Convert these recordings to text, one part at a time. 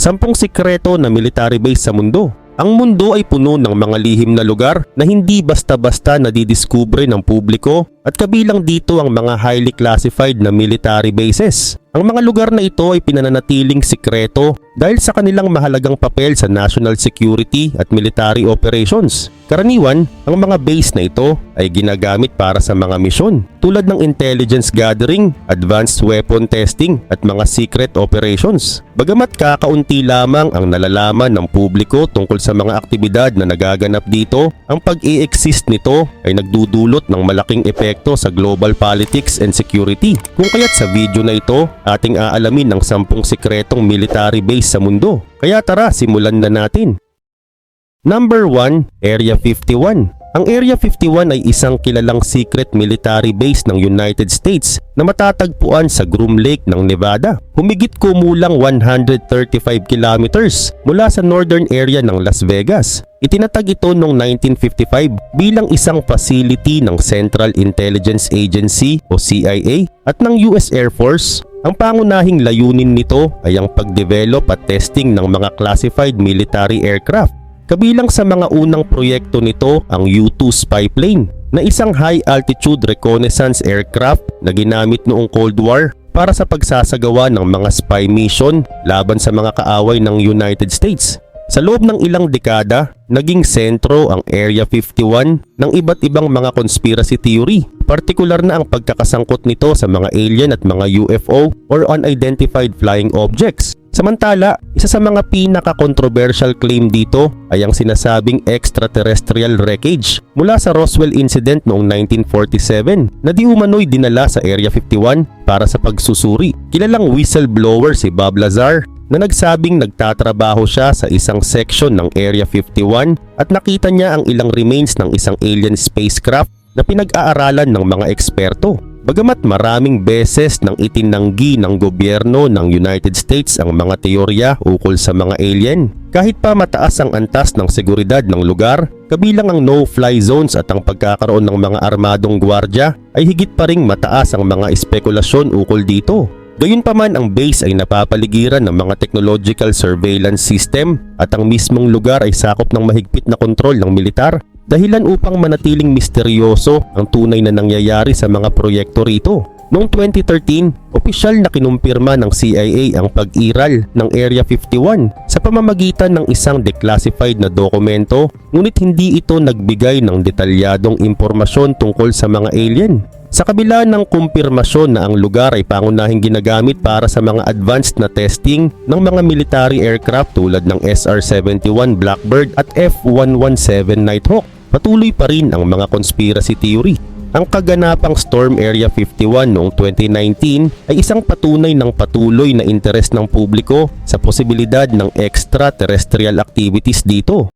10 sikreto na military base sa mundo. Ang mundo ay puno ng mga lihim na lugar na hindi basta-basta nadidiskubre ng publiko at kabilang dito ang mga highly classified na military bases. Ang mga lugar na ito ay pinananatiling sikreto dahil sa kanilang mahalagang papel sa national security at military operations. Karaniwan, ang mga base na ito ay ginagamit para sa mga misyon tulad ng intelligence gathering, advanced weapon testing at mga secret operations. Bagamat kakaunti lamang ang nalalaman ng publiko tungkol sa mga aktibidad na nagaganap dito, ang pag-i-exist nito ay nagdudulot ng malaking epekto sa global politics and security. Kung kaya't sa video na ito, ating aalamin ang 10 sikretong military base sa mundo. Kaya tara, simulan na natin. Number 1, Area 51. Ang Area 51 ay isang kilalang secret military base ng United States na matatagpuan sa Groom Lake ng Nevada. Humigit kumulang 135 kilometers mula sa northern area ng Las Vegas. Itinatag ito noong 1955 bilang isang facility ng Central Intelligence Agency o CIA at ng US Air Force. Ang pangunahing layunin nito ay ang pag-develop at testing ng mga classified military aircraft. Kabilang sa mga unang proyekto nito ang U-2 spy plane na isang high-altitude reconnaissance aircraft na ginamit noong Cold War para sa pagsasagawa ng mga spy mission laban sa mga kaaway ng United States. Sa loob ng ilang dekada, naging sentro ang Area 51 ng iba't ibang mga conspiracy theory, partikular na ang pagkakasangkot nito sa mga alien at mga UFO or unidentified flying objects. Samantala, isa sa mga pinaka-controversial claim dito ay ang sinasabing extraterrestrial wreckage mula sa Roswell incident noong 1947 na di umano'y dinala sa Area 51 para sa pagsusuri. Kilalang whistleblower si Bob Lazar na nagsabing nagtatrabaho siya sa isang section ng Area 51 at nakita niya ang ilang remains ng isang alien spacecraft na pinag-aaralan ng mga eksperto. Bagamat maraming beses nang itinanggi ng gobyerno ng United States ang mga teorya ukol sa mga alien, kahit pa mataas ang antas ng seguridad ng lugar, kabilang ang no-fly zones at ang pagkakaroon ng mga armadong gwardya, ay higit pa ring mataas ang mga espekulasyon ukol dito. Gayunpaman, ang base ay napapaligiran ng mga technological surveillance system at ang mismong lugar ay sakop ng mahigpit na kontrol ng militar, dahilan upang manatiling misteryoso ang tunay na nangyayari sa mga proyekto rito. Noong 2013, opisyal na kinumpirma ng CIA ang pag-iral ng Area 51 sa pamamagitan ng isang declassified na dokumento, ngunit hindi ito nagbigay ng detalyadong impormasyon tungkol sa mga alien. Sa kabila ng kumpirmasyon na ang lugar ay pangunahing ginagamit para sa mga advanced na testing ng mga military aircraft tulad ng SR-71 Blackbird at F-117 Nighthawk, patuloy pa rin ang mga conspiracy theory. Ang kaganapang Storm Area 51 noong 2019 ay isang patunay ng patuloy na interes ng publiko sa posibilidad ng extraterrestrial activities dito.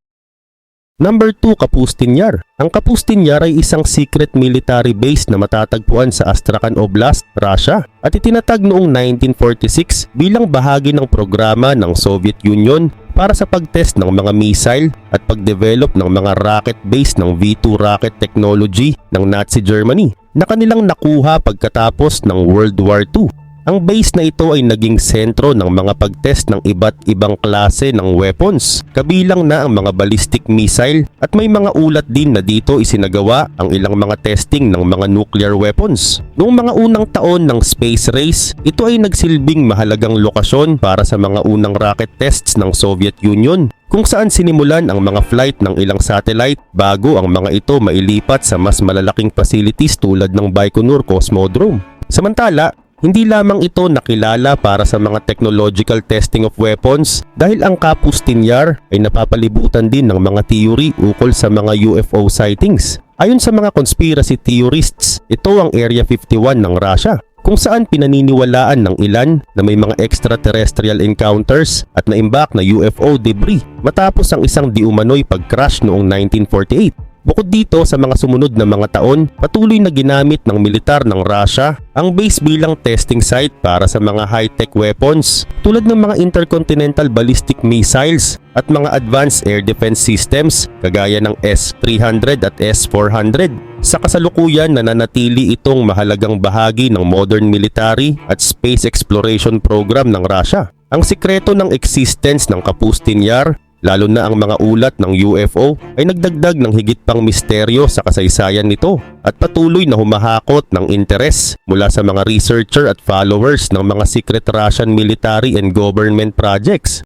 Number 2, Kapustin Yar. Ang Kapustin Yar ay isang secret military base na matatagpuan sa Astrakhan Oblast, Russia at itinatag noong 1946 bilang bahagi ng programa ng Soviet Union para sa pagtest ng mga missile at pagdevelop ng mga rocket base ng V2 rocket technology ng Nazi Germany na kanilang nakuha pagkatapos ng World War II. Ang base na ito ay naging sentro ng mga pagtest ng iba't ibang klase ng weapons, kabilang na ang mga ballistic missile at may mga ulat din na dito isinagawa ang ilang mga testing ng mga nuclear weapons. Noong mga unang taon ng space race, ito ay nagsilbing mahalagang lokasyon para sa mga unang rocket tests ng Soviet Union, kung saan sinimulan ang mga flight ng ilang satellite bago ang mga ito mailipat sa mas malalaking facilities tulad ng Baikonur Cosmodrome. Samantala, hindi lamang ito nakilala para sa mga technological testing of weapons dahil ang Kapustin Yar ay napapalibutan din ng mga theory ukol sa mga UFO sightings. Ayon sa mga conspiracy theorists, ito ang Area 51 ng Russia, kung saan pinaniniwalaan ng ilan na may mga extraterrestrial encounters at naimbak na UFO debris matapos ang isang di-umano'y pag-crash noong 1948. Bukod dito, sa mga sumunod na mga taon, patuloy na ginamit ng militar ng Russia ang base bilang testing site para sa mga high-tech weapons tulad ng mga intercontinental ballistic missiles at mga advanced air defense systems kagaya ng S-300 at S-400. Sa kasalukuyan, nananatili itong mahalagang bahagi ng modern military at space exploration program ng Russia. Ang sikreto ng existence ng Kapustin Yar, lalo na ang mga ulat ng UFO, ay nagdagdag ng higit pang misteryo sa kasaysayan nito at patuloy na humahakot ng interes mula sa mga researcher at followers ng mga secret Russian military and government projects.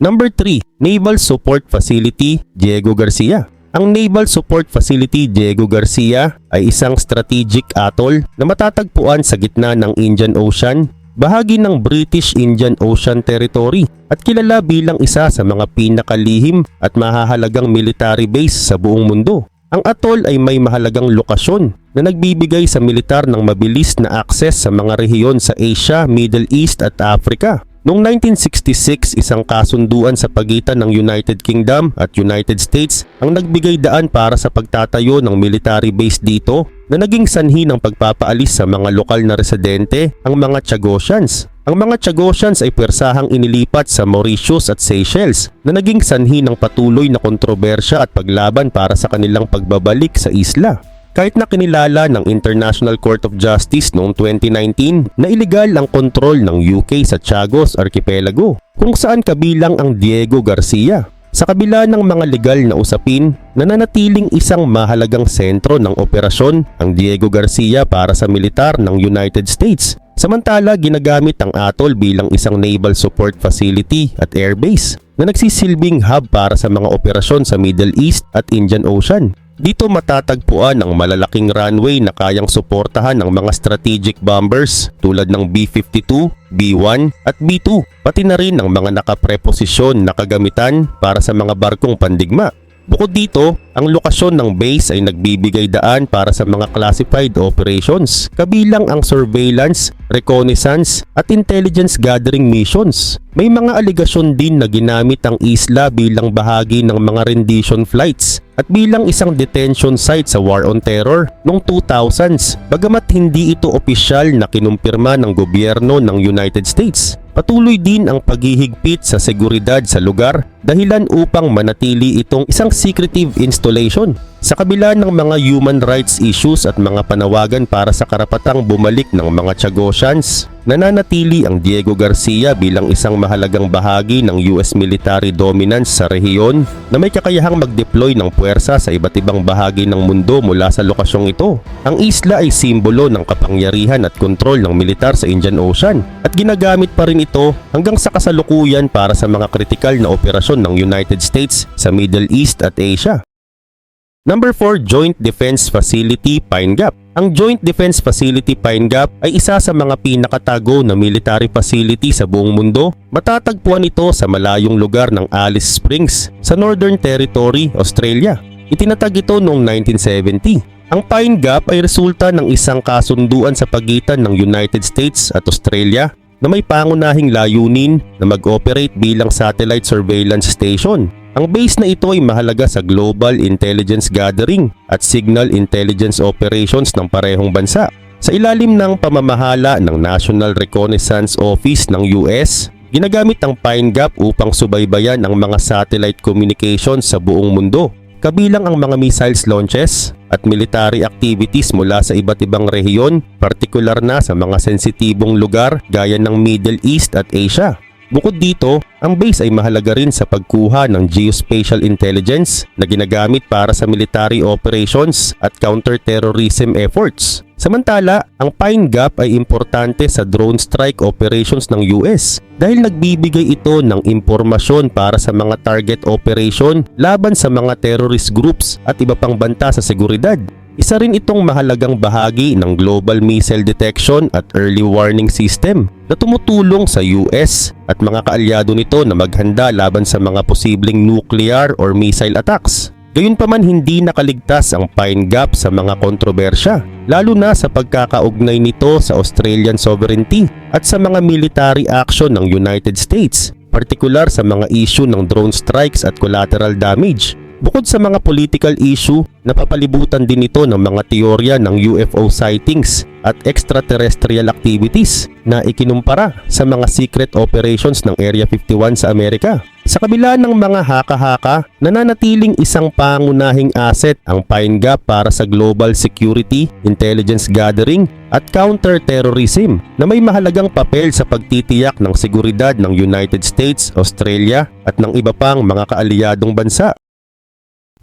Number 3. Naval Support Facility Diego Garcia. Ang Naval Support Facility Diego Garcia ay isang strategic atoll na matatagpuan sa gitna ng Indian Ocean, bahagi ng British Indian Ocean Territory, at kilala bilang isa sa mga pinakalihim at mahahalagang military base sa buong mundo. Ang atoll ay may mahalagang lokasyon na nagbibigay sa militar ng mabilis na akses sa mga rehiyon sa Asia, Middle East at Africa. Noong 1966, isang kasunduan sa pagitan ng United Kingdom at United States ang nagbigay daan para sa pagtatayo ng military base dito na naging sanhi ng pagpapaalis sa mga lokal na residente, ang mga Chagosians. Ang mga Chagosians ay pwersahang inilipat sa Mauritius at Seychelles na naging sanhi ng patuloy na kontrobersya at paglaban para sa kanilang pagbabalik sa isla. Kahit na kinilala ng International Court of Justice noong 2019 na ilegal ang kontrol ng UK sa Chagos Archipelago, kung saan kabilang ang Diego Garcia. Sa kabila ng mga legal na usapin, nananatiling isang mahalagang sentro ng operasyon ang Diego Garcia para sa militar ng United States. Samantala, ginagamit ang atoll bilang isang naval support facility at airbase na nagsisilbing hub para sa mga operasyon sa Middle East at Indian Ocean. Dito matatagpuan ang malalaking runway na kayang suportahan ng mga strategic bombers tulad ng B-52, B-1 at B-2, pati na rin ang mga nakapreposisyon na kagamitan para sa mga barkong pandigma. Bukod dito, ang lokasyon ng base ay nagbibigay daan para sa mga classified operations, kabilang ang surveillance, reconnaissance at intelligence gathering missions. May mga aligasyon din na ginamit ang isla bilang bahagi ng mga rendition flights at bilang isang detention site sa War on Terror noong 2000s, bagamat hindi ito opisyal na kinumpirma ng gobyerno ng United States. Patuloy din ang paghihigpit sa seguridad sa lugar dahilan upang manatili itong isang secretive installation. Sa kabila ng mga human rights issues at mga panawagan para sa karapatang bumalik ng mga Chagosians, nananatili ang Diego Garcia bilang isang mahalagang bahagi ng US military dominance sa rehiyon na may kakayahang mag-deploy ng puwersa sa iba't ibang bahagi ng mundo mula sa lokasyong ito. Ang isla ay simbolo ng kapangyarihan at kontrol ng militar sa Indian Ocean at ginagamit pa rin ito hanggang sa kasalukuyan para sa mga kritikal na operasyon ng United States sa Middle East at Asia. Number 4. Joint Defense Facility Pine Gap. Ang Joint Defense Facility Pine Gap ay isa sa mga pinakatago na military facility sa buong mundo. Matatagpuan ito sa malayong lugar ng Alice Springs sa Northern Territory, Australia. Itinatag ito noong 1970. Ang Pine Gap ay resulta ng isang kasunduan sa pagitan ng United States at Australia na may pangunahing layunin na mag-operate bilang satellite surveillance station. Ang base na ito ay mahalaga sa global intelligence gathering at signal intelligence operations ng parehong bansa. Sa ilalim ng pamamahala ng National Reconnaissance Office ng US, ginagamit ang Pine Gap upang subaybayan ang mga satellite communications sa buong mundo, kabilang ang mga missiles launches at military activities mula sa iba't ibang rehiyon, partikular na sa mga sensitibong lugar gaya ng Middle East at Asia. Bukod dito, ang base ay mahalaga rin sa pagkuha ng geospatial intelligence na ginagamit para sa military operations at counter-terrorism efforts. Samantala, ang Pine Gap ay importante sa drone strike operations ng US dahil nagbibigay ito ng impormasyon para sa mga target operation laban sa mga terrorist groups at iba pang banta sa seguridad. Isa rin itong mahalagang bahagi ng Global Missile Detection at Early Warning System na tumutulong sa US at mga kaalyado nito na maghanda laban sa mga posibleng nuclear or missile attacks. Gayunpaman, hindi nakaligtas ang Pine Gap sa mga kontrobersya, lalo na sa pagkakaugnay nito sa Australian sovereignty at sa mga military action ng United States, partikular sa mga issue ng drone strikes at collateral damage. Bukod sa mga political issue, napapalibutan din ito ng mga teorya ng UFO sightings at extraterrestrial activities na ikinumpara sa mga secret operations ng Area 51 sa Amerika. Sa kabila ng mga haka-haka, nananatiling isang pangunahing asset ang Pine Gap para sa global security, intelligence gathering at counter-terrorism na may mahalagang papel sa pagtitiyak ng seguridad ng United States, Australia at ng iba pang mga kaalyadong bansa.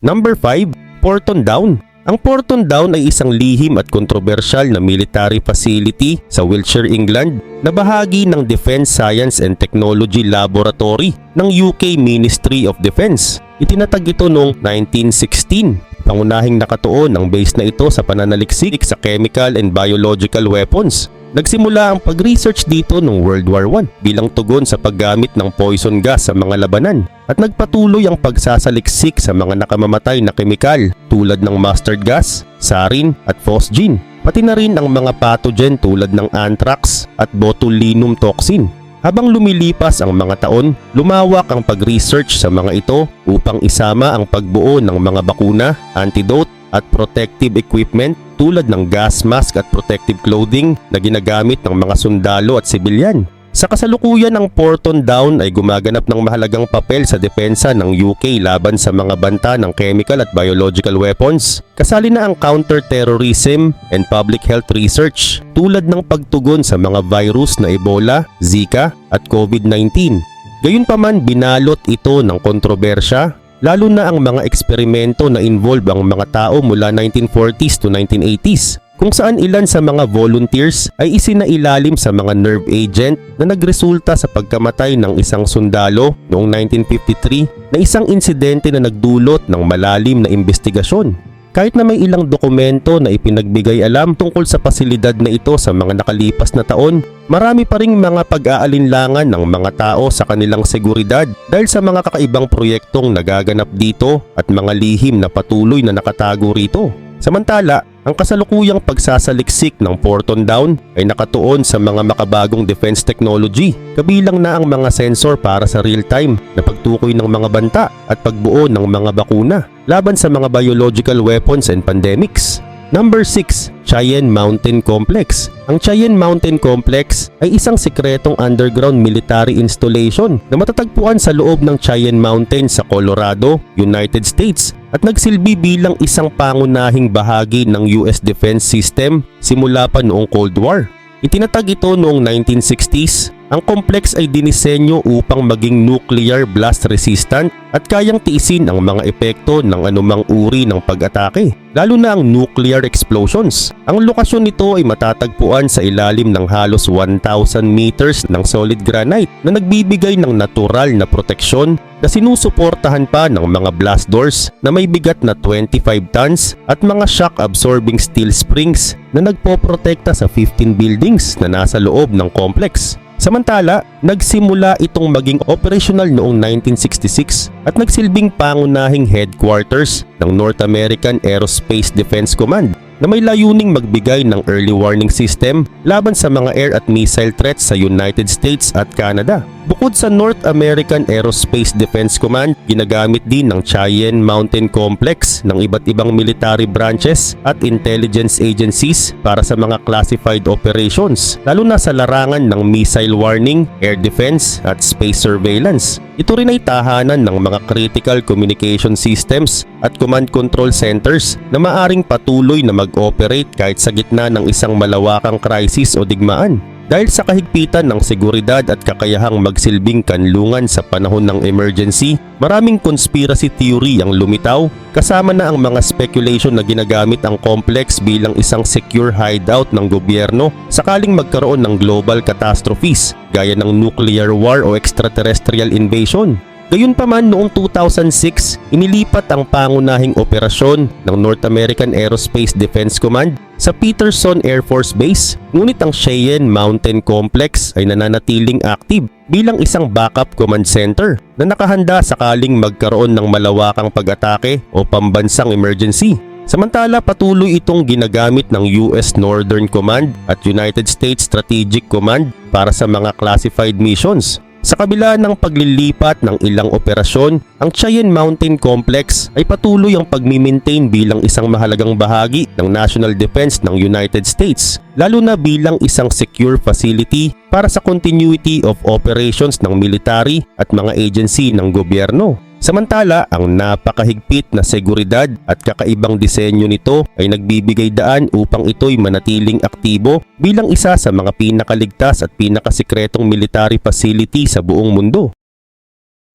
Number 5. Porton Down. Ang Porton Down ay isang lihim at kontrobersyal na military facility sa Wiltshire, England na bahagi ng Defense Science and Technology Laboratory ng UK Ministry of Defense. Itinatag ito noong 1916. Pangunahing nakatuon ang base na ito sa pananaliksik sa chemical and biological weapons. Nagsimula ang pag-research dito noong World War I bilang tugon sa paggamit ng poison gas sa mga labanan at nagpatuloy ang pagsasaliksik sa mga nakamamatay na kemikal tulad ng mustard gas, sarin at phosgene, pati na rin ang mga pathogen tulad ng anthrax at botulinum toxin. Habang lumilipas ang mga taon, lumawak ang pag-research sa mga ito upang isama ang pagbuo ng mga bakuna, antidote at protective equipment tulad ng gas mask at protective clothing na ginagamit ng mga sundalo at sibilyan. Sa kasalukuyan, ang Porton Down ay gumaganap ng mahalagang papel sa depensa ng UK laban sa mga banta ng chemical at biological weapons. Kasali na ang counter-terrorism and public health research tulad ng pagtugon sa mga virus na Ebola, Zika at COVID-19. Gayunpaman, binalot ito ng kontrobersya, lalo na ang mga eksperimento na involve ang mga tao mula 1940s to 1980s, kung saan ilan sa mga volunteers ay isinailalim sa mga nerve agent na nagresulta sa pagkamatay ng isang sundalo noong 1953 na isang insidente na nagdulot ng malalim na investigasyon. Kahit na may ilang dokumento na ipinagbigay alam tungkol sa pasilidad na ito sa mga nakalipas na taon, marami pa ring mga pag-aalinlangan ng mga tao sa kanilang seguridad dahil sa mga kakaibang proyektong nagaganap dito at mga lihim na patuloy na nakatago rito. Samantala, ang kasalukuyang pagsasaliksik ng Porton Down ay nakatuon sa mga makabagong defense technology, kabilang na ang mga sensor para sa real-time na pagtukoy ng mga banta at pagbuo ng mga bakuna laban sa mga biological weapons and pandemics. Number 6. Cheyenne Mountain Complex. Ang Cheyenne Mountain Complex ay isang sikretong underground military installation na matatagpuan sa loob ng Cheyenne Mountain sa Colorado, United States at nagsilbi bilang isang pangunahing bahagi ng US defense system simula pa noong Cold War. Itinatag ito noong 1960s. Ang complex ay dinisenyo upang maging nuclear blast resistant at kayang tiisin ang mga epekto ng anumang uri ng pag-atake, lalo na ang nuclear explosions. Ang lokasyon nito ay matatagpuan sa ilalim ng halos 1,000 meters ng solid granite na nagbibigay ng natural na proteksyon na sinusuportahan pa ng mga blast doors na may bigat na 25 tons at mga shock-absorbing steel springs na nagpoprotekta sa 15 buildings na nasa loob ng complex. Samantala, nagsimula itong maging operational noong 1966 at nagsilbing pangunahing headquarters ng North American Aerospace Defense Command na may layuning magbigay ng early warning system laban sa mga air at missile threats sa United States at Canada. Bukod sa North American Aerospace Defense Command, ginagamit din ng Cheyenne Mountain Complex ng iba't ibang military branches at intelligence agencies para sa mga classified operations, lalo na sa larangan ng missile warning, air defense at space surveillance. Ito rin ay tahanan ng mga critical communication systems at command control centers na maaring patuloy na mag-operate kahit sa gitna ng isang malawakang crisis o digmaan. Dahil sa kahigpitan ng seguridad at kakayahang magsilbing kanlungan sa panahon ng emergency, maraming conspiracy theory ang lumitaw, kasama na ang mga speculation na ginagamit ang complex bilang isang secure hideout ng gobyerno sakaling magkaroon ng global catastrophes gaya ng nuclear war o extraterrestrial invasion. Gayunpaman, noong 2006, inilipat ang pangunahing operasyon ng North American Aerospace Defense Command sa Peterson Air Force Base, ngunit ang Cheyenne Mountain Complex ay nananatiling active bilang isang backup command center na nakahanda sakaling magkaroon ng malawakang pag-atake o pambansang emergency. Samantala, patuloy itong ginagamit ng US Northern Command at United States Strategic Command para sa mga classified missions. Sa kabila ng paglilipat ng ilang operasyon, ang Cheyenne Mountain Complex ay patuloy ang pagmi-maintain bilang isang mahalagang bahagi ng national defense ng United States, lalo na bilang isang secure facility para sa continuity of operations ng military at mga agency ng gobyerno. Samantala, ang napakahigpit na seguridad at kakaibang disenyo nito ay nagbibigay daan upang ito'y manatiling aktibo bilang isa sa mga pinakaligtas at pinakasikretong military facility sa buong mundo.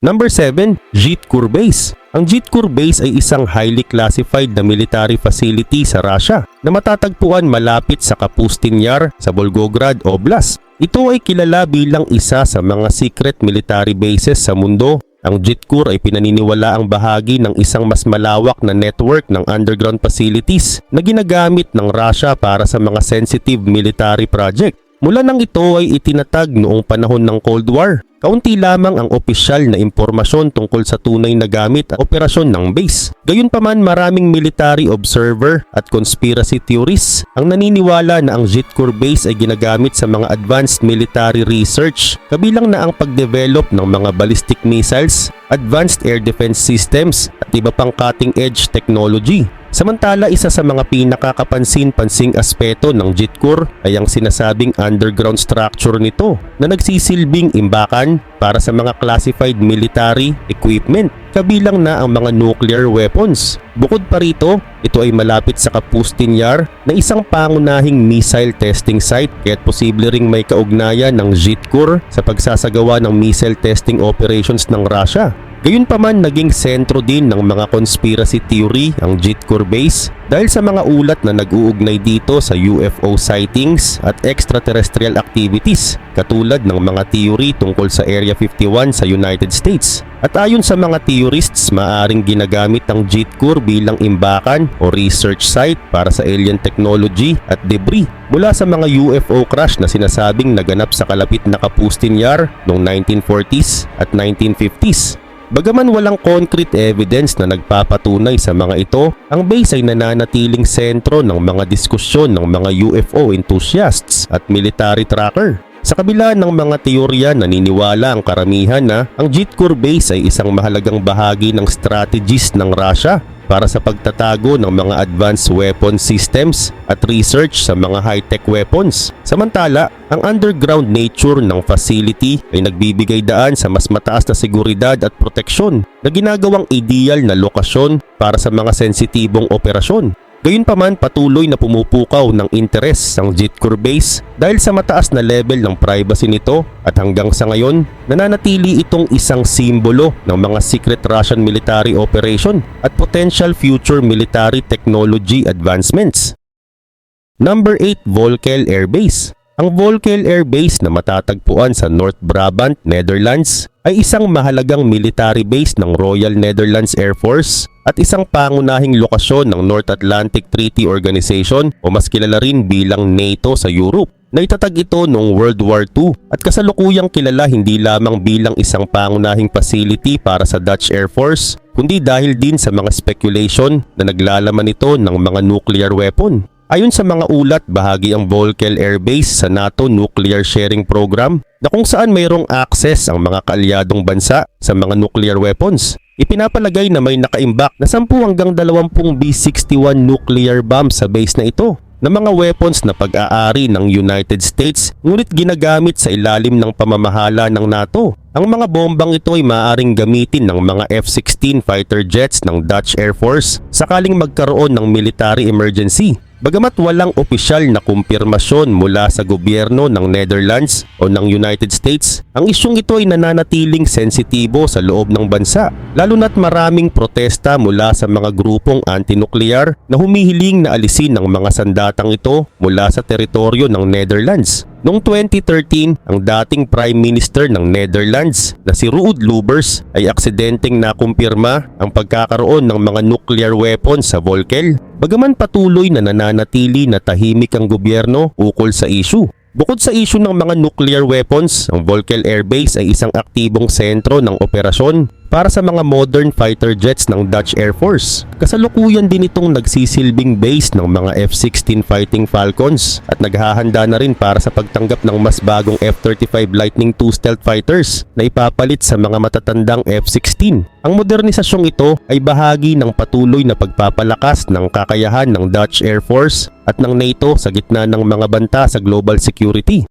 Number 7. Jitkur Base. Ang Jitkur Base ay isang highly classified na military facility sa Russia na matatagpuan malapit sa Kapustin Yar sa Volgograd Oblast. Ito ay kilala bilang isa sa mga secret military bases sa mundo. Ang Jitkur ay pinaniniwalaang bahagi ng isang mas malawak na network ng underground facilities na ginagamit ng Russia para sa mga sensitive military project. Mula nang ito ay itinatag noong panahon ng Cold War, kaunti lamang ang opisyal na impormasyon tungkol sa tunay na gamit at operasyon ng base. Gayunpaman, maraming military observer at conspiracy theorists ang naniniwala na ang Jitkur Base ay ginagamit sa mga advanced military research, kabilang na ang pagdevelop ng mga ballistic missiles, advanced air defense systems at iba pang cutting-edge technology. Samantala, isa sa mga pinakakapansin-pansing aspeto ng Jitkur ay ang sinasabing underground structure nito na nagsisilbing imbakan para sa mga classified military equipment, kabilang na ang mga nuclear weapons. Bukod pa rito, ito ay malapit sa Kapustin Yar na isang pangunahing missile testing site, kaya't posible ring may kaugnayan ng Jitkur sa pagsasagawa ng missile testing operations ng Russia. Gayunpaman, naging sentro din ng mga conspiracy theory ang Jitkur Base dahil sa mga ulat na nag-uugnay dito sa UFO sightings at extraterrestrial activities, katulad ng mga theory tungkol sa Area 51 sa United States. At ayon sa mga theorists, maaring ginagamit ang Jitkur bilang imbakan o research site para sa alien technology at debris mula sa mga UFO crash na sinasabing naganap sa kalapit na Kapustin Yar noong 1940s at 1950s. Bagaman walang concrete evidence na nagpapatunay sa mga ito, ang base ay nananatiling sentro ng mga diskusyon ng mga UFO enthusiasts at military tracker. Sa kabila ng mga teorya, naniniwala ang karamihan na ang Jitkur Base ay isang mahalagang bahagi ng strategies ng Russia para sa pagtatago ng mga advanced weapon systems at research sa mga high-tech weapons. Samantala, ang underground nature ng facility ay nagbibigay daan sa mas mataas na seguridad at proteksyon na ginagawang ideal na lokasyon para sa mga sensitibong operasyon. Gayunpaman, patuloy na pumupukaw ng interes ang Jitkur Base dahil sa mataas na level ng privacy nito, at hanggang sa ngayon, nananatili itong isang simbolo ng mga secret Russian military operation at potential future military technology advancements. Number 8. Volkel Air Base. Ang Volkel Air Base na matatagpuan sa North Brabant, Netherlands ay isang mahalagang military base ng Royal Netherlands Air Force at isang pangunahing lokasyon ng North Atlantic Treaty Organization o mas kilala rin bilang NATO sa Europe. Naitatag ito noong World War II at kasalukuyang kilala hindi lamang bilang isang pangunahing facility para sa Dutch Air Force, kundi dahil din sa mga speculation na naglalaman ito ng mga nuclear weapon. Ayon sa mga ulat, bahagi ang Volkel Air Base sa NATO Nuclear Sharing Program na kung saan mayroong access ang mga kaalyadong bansa sa mga nuclear weapons. Ipinapalagay na may nakaimbak na 10 hanggang 20 B-61 nuclear bombs sa base na ito na mga weapons na pag-aari ng United States, ngunit ginagamit sa ilalim ng pamamahala ng NATO. Ang mga bombang ito ay maaaring gamitin ng mga F-16 fighter jets ng Dutch Air Force sakaling magkaroon ng military emergency. Bagamat walang opisyal na kumpirmasyon mula sa gobyerno ng Netherlands o ng United States, ang isyong ito ay nananatiling sensitibo sa loob ng bansa, lalo na't maraming protesta mula sa mga grupong anti-nuclear na humihiling na alisin ng mga sandatang ito mula sa teritoryo ng Netherlands. Noong 2013, ang dating Prime Minister ng Netherlands na si Ruud Lubbers ay aksidenteng nakumpirma ang pagkakaroon ng mga nuclear weapons sa Volkel. Bagaman patuloy na nananatili na tahimik ang gobyerno ukol sa issue. Bukod sa issue ng mga nuclear weapons, ang Volkel Air Base ay isang aktibong sentro ng operasyon para sa mga modern fighter jets ng Dutch Air Force. Kasalukuyan din itong nagsisilbing base ng mga F-16 Fighting Falcons at naghahanda na rin para sa pagtanggap ng mas bagong F-35 Lightning II stealth fighters na ipapalit sa mga matatandang F-16. Ang modernisasyong ito ay bahagi ng patuloy na pagpapalakas ng kakayahan ng Dutch Air Force at ng NATO sa gitna ng mga banta sa global security.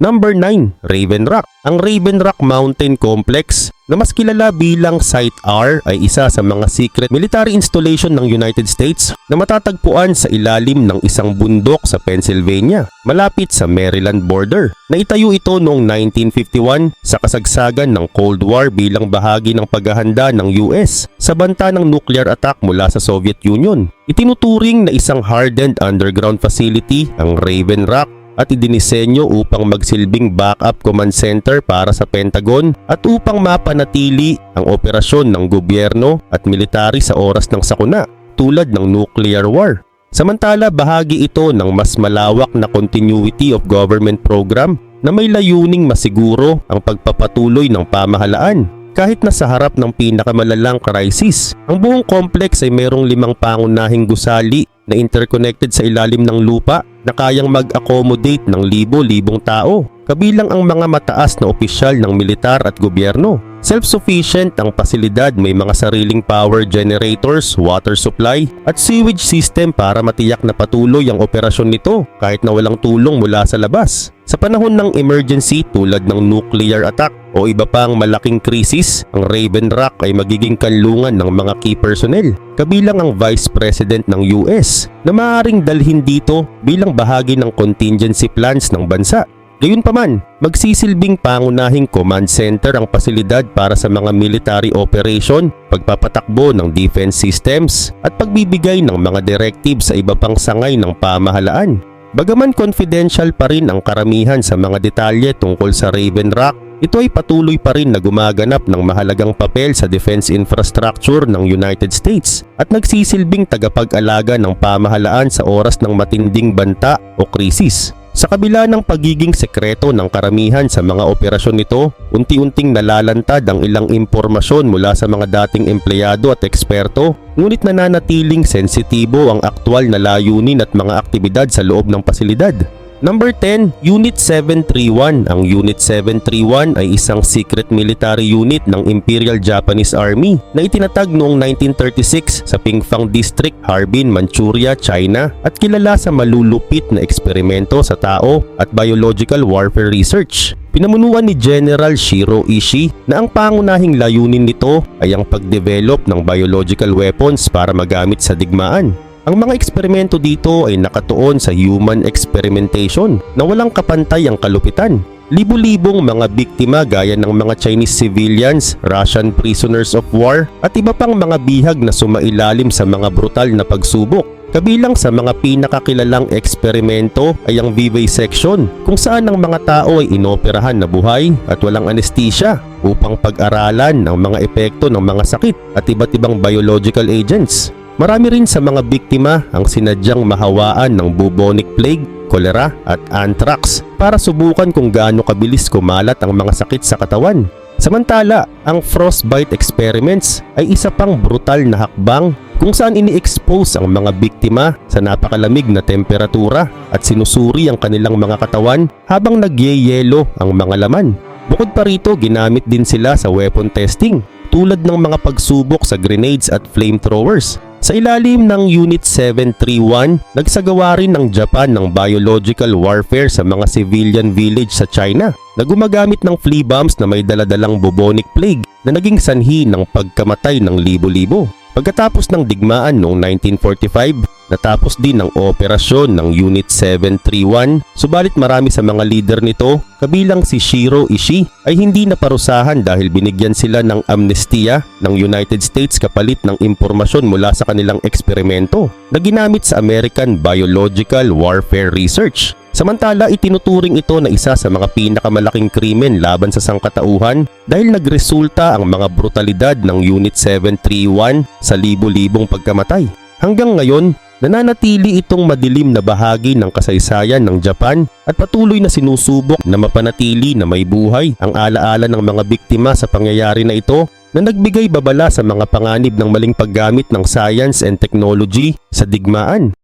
Number 9, Raven Rock. Ang Raven Rock Mountain Complex na mas kilala bilang Site R ay isa sa mga secret military installation ng United States na matatagpuan sa ilalim ng isang bundok sa Pennsylvania, malapit sa Maryland border. Naitayo ito noong 1951 sa kasagsagan ng Cold War bilang bahagi ng paghahanda ng US sa banta ng nuclear attack mula sa Soviet Union. Itinuturing na isang hardened underground facility ang Raven Rock at idinisenyo upang magsilbing backup command center para sa Pentagon at upang mapanatili ang operasyon ng gobyerno at military sa oras ng sakuna tulad ng nuclear war. Samantala, bahagi ito ng mas malawak na continuity of government program na may layuning masiguro ang pagpapatuloy ng pamahalaan. Kahit na sa harap ng pinakamalalang krisis, ang buong complex ay mayroong 5 pangunahing gusali na interconnected sa ilalim ng lupa na kayang mag-accommodate ng libo-libong tao, kabilang ang mga mataas na opisyal ng militar at gobyerno. Self-sufficient ang pasilidad, may mga sariling power generators, water supply at sewage system para matiyak na patuloy ang operasyon nito kahit na walang tulong mula sa labas. Sa panahon ng emergency tulad ng nuclear attack o iba pang malaking krisis, ang Raven Rock ay magiging kanlungan ng mga key personnel, kabilang ang Vice President ng US na maaaring dalhin dito bilang bahagi ng contingency plans ng bansa. Gayunpaman, magsisilbing pangunahing command center ang pasilidad para sa mga military operation, pagpapatakbo ng defense systems at pagbibigay ng mga directives sa iba pang sangay ng pamahalaan. Bagaman confidential pa rin ang karamihan sa mga detalye tungkol sa Raven Rock, ito ay patuloy pa rin na gumaganap ng mahalagang papel sa defense infrastructure ng United States at nagsisilbing tagapag-alaga ng pamahalaan sa oras ng matinding banta o krisis. Sa kabila ng pagiging sekreto ng karamihan sa mga operasyon nito, unti-unting nalalantad ang ilang impormasyon mula sa mga dating empleyado at eksperto, ngunit nananatiling sensitibo ang aktwal na layunin at mga aktibidad sa loob ng pasilidad. Number 10, Unit 731. Ang Unit 731 ay isang secret military unit ng Imperial Japanese Army na itinatag noong 1936 sa Pingfang District, Harbin, Manchuria, China at kilala sa malulupit na eksperimento sa tao at biological warfare research. Pinamunuan ni General Shiro Ishii na ang pangunahing layunin nito ay ang pagdevelop ng biological weapons para magamit sa digmaan. Ang mga eksperimento dito ay nakatuon sa human experimentation na walang kapantay ang kalupitan. Libo-libong mga biktima gaya ng mga Chinese civilians, Russian prisoners of war at iba pang mga bihag na sumailalim sa mga brutal na pagsubok. Kabilang sa mga pinakakilalang eksperimento ay ang vivisection, kung saan ang mga tao ay inoperahan na buhay at walang anesthesia upang pag-aralan ang mga epekto ng mga sakit at iba't ibang biological agents. Marami rin sa mga biktima ang sinadyang mahawaan ng bubonic plague, kolera at anthrax para subukan kung gaano kabilis kumalat ang mga sakit sa katawan. Samantala, ang frostbite experiments ay isa pang brutal na hakbang kung saan ini-expose ang mga biktima sa napakalamig na temperatura at sinusuri ang kanilang mga katawan habang nagyeyelo ang mga laman. Bukod pa rito, ginamit din sila sa weapon testing tulad ng mga pagsubok sa grenades at flamethrowers. Sa ilalim ng Unit 731, nagsagawa rin ng Japan ng biological warfare sa mga civilian village sa China na gumagamit ng flea bombs na may daladalang bubonic plague na naging sanhi ng pagkamatay ng libo-libo. Pagkatapos ng digmaan noong 1945, natapos din ang operasyon ng Unit 731, subalit marami sa mga leader nito, kabilang si Shiro Ishii, ay hindi naparusahan dahil binigyan sila ng amnestiya ng United States kapalit ng impormasyon mula sa kanilang eksperimento na ginamit sa American Biological Warfare Research. Samantala, itinuturing ito na isa sa mga pinakamalaking krimen laban sa sangkatauhan dahil nagresulta ang mga brutalidad ng Unit 731 sa libo-libong pagkamatay. Hanggang ngayon, nananatili itong madilim na bahagi ng kasaysayan ng Japan at patuloy na sinusubok na mapanatili na may buhay ang alaala ng mga biktima sa pangyayari na ito na nagbigay babala sa mga panganib ng maling paggamit ng science and technology sa digmaan.